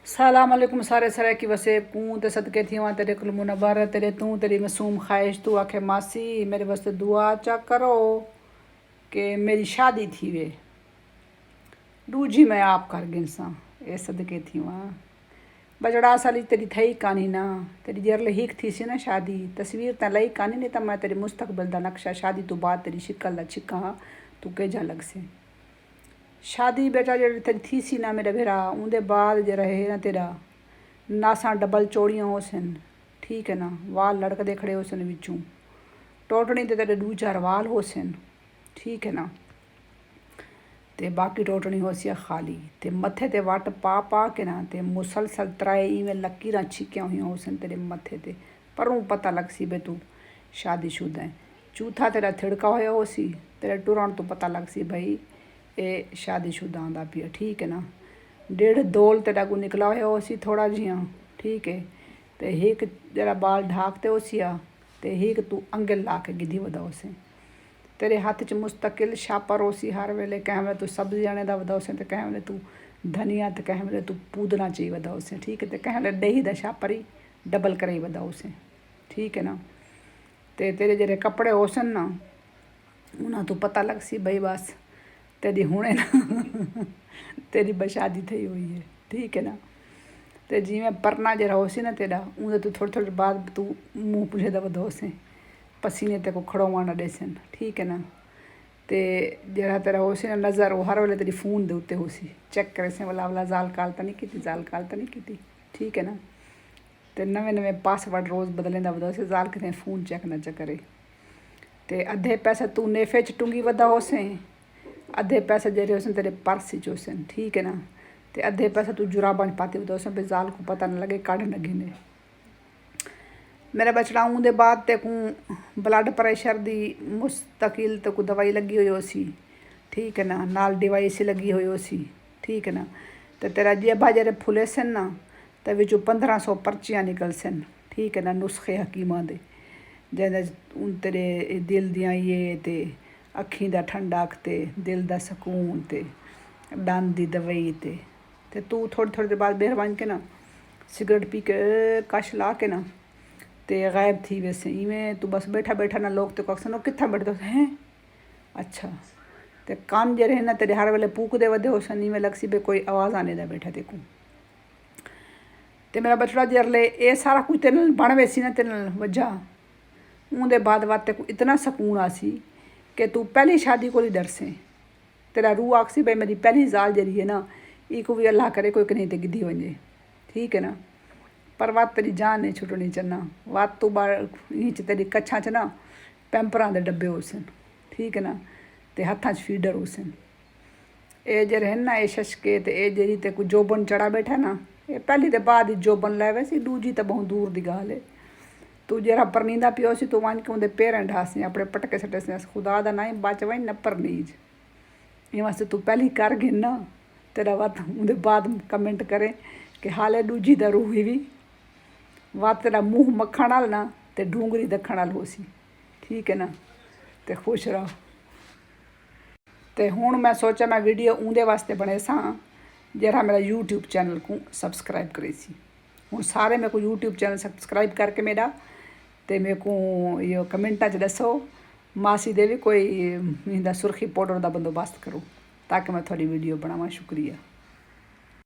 सलाम अलैकुम सारे सरे की वसे कूं ते सदके थी वहाँ तेरे कुल मुनबर तेरे तू तेरी मासूम ख्वाहिश तू आखे मासी मेरे वास्ते दुआ चा करो कि मेरी शादी थी वे दूजी मैं आप कर गिनसा ये सदके थी वहाँ बजड़ा साली तेरी थई कानी ना तेरी जरले हिक थी सी ना शादी तस्वीर त लई कानी नहीं तो मैं तेरे मुस्तकबिल दा नक्शा शादी तो बाद तेरी शिकल दा छिक्का तू के जा लग से शादी बेटा जी तेरी थी सी ना मेरा भेरा उनके बाद जो रहे ना तेरा नासा डबल चौड़ियाँ हो सन ठीक है ना वाल लड़कते खड़े हो सन बिचू टोटनी ते तेरे दू चार वाल हो सन ठीक है ना ते बाकी टोटनी हो सी खाली ते मथे ते वट पा पा के ना ते मुसलसल त्राए इवें लकीर छिकिया हुई हो सन तेरे मथे ते परों पता लग सी बे तू शादीशुदा है चूथा तेरा थिड़का होया हो सी तेरे टुरण तो पता लग सी भाई ये शादीशुदा आंदा पिया ठीक है ना डेढ़ दोल तेरा को निकला होया हो सी थोड़ा जिया ठीक है ते हिक जरा बाल ढाकते हो सिया ते हिक तू अंगल ला के गिधी वदा हो से तेरे हाथ च मुस्तकिल छापर हो सी हर वेले कह वेले तू सब्जी जाने दा वदा हो से ते कह वेले तू धनिया ते कह वेले तू पूदना चाहिए वदा हो से ठीक है ते कह वेले दही दा छापर ही डबल करे वदा हो से ठीक है ना ते तेरे जेरे कपड़े हो सन ना उन्हें तो पता लग सी भाई बस तेरी हुणे ना तेरी बशादी थी हुई है ठीक है ना ते जिमें परना जरा हो सी ना तेरा उन्हें तो थोड़ी थोड़ी बाद तू मुँह पुछे दा वधो से पसीने ते को खड़ोवा ना देसन ठीक है ना ते जरा तेरा हो सी ना नज़र वो हर वेले तेरी फोन दे उत्ते हो सी चेक करे से वाला वाला जाल काल तो नहीं की जाल काल तो नहीं की ठीक है ना ते नवे नवे पासवर्ड रोज़ बदलें दा वधो से जाल कितें फोन चेक ना च करे ते अद्धे पैसे तू नेफे च टुंगी वदा हो से अद्धे पैसे जेरे हो तेरे पर्स च होसन ठीक है ना ते अद्धे पैसे तू जुराबां पाते हो पे जाल को पता न लगे काढ़ न गिने मेरा बचड़ा दे बाद ते को ब्लड प्रेशर दी मुस्तकिल ते को दवाई लगी हुई हो सी ठीक है ना नाल डिवाइस लगी हुई हो सी ठीक है ना ते तेरा जेबा जेरे फुले सन ना ते विचों 1500 पर्चियाँ निकल सन ठीक है ना नुस्खे हकीमां दे जैसे तेरे दिल दियाँ ये ते अखीं दा ठंडक ते दिल दा सकून ते दंद दी दवाई ते तू थोड़ी थोड़ी देर बाद मेहरबानी के ना सिगरेट पी के कश ला के ना ते गायब थी वैसे इवें तू बस बैठा बैठा ना लोग ते को अक्सर कितना बैठे हैं अच्छा ते कान जे रहे ना तेरे हर वेले पूक दे वधे हो सन इवें लग सी बे कोई आवाज़ आने दा बैठा ते को ते मेरा बचड़ा जरले ये सारा कुछ तेरे नाल बन वैसी ना तेरे नाल वजह उनके बाद ते को इतना सकून आसी कि तू पहली शादी को डर से तेरा रूह आखसी भाई मेरी पहली जाल जरी है ना एक भी अल्लाह करे कोई कहीं ते गिधी वजे ठीक है ना पर वात तेरी जान नहीं छुटनी चना वात तू बार च तेरी कच्छा च ना पैंपरां दे डब्बे हो सन ठीक है ना ते हत्थां च फीडर हो सन ये जे रहन ना ये शशके ते ये जेरी ते को जोबन चढ़ा बैठा ना ये पहली ते बाद ही जोबन लै वैसी दूजी तो बहुत दूर की गाल है तू जरा परनींदा पियो सी तू वन के उनके पेरें ढासी अपने पटके सटे से खुदा दा नाई बच वही न परनीज ये वास्ते तू पहली कर गिन ना तेरा वत उनके बाद कमेंट करें कि हाले दूजी दा रूह भी वत तेरा मुँह मक्खण वाल ना ते डूंगरी दखण वाल हो सी ठीक है ना ते खुश रहो ते हुण मैं सोचा मैं वीडियो उनके वास्ते बने सा जरा मेरा यूट्यूब चैनल को सब्सक्राइब करे सी हूँ सारे मेरे को यूट्यूब चैनल सब्सक्राइब करके मेरा ते मेरे को ये कमेंटा च दसो मासी दे भी कोई सुरखी पाउडर का बंदोबस्त करो ताकि मैं थोड़ी वीडियो बनावा शुक्रिया।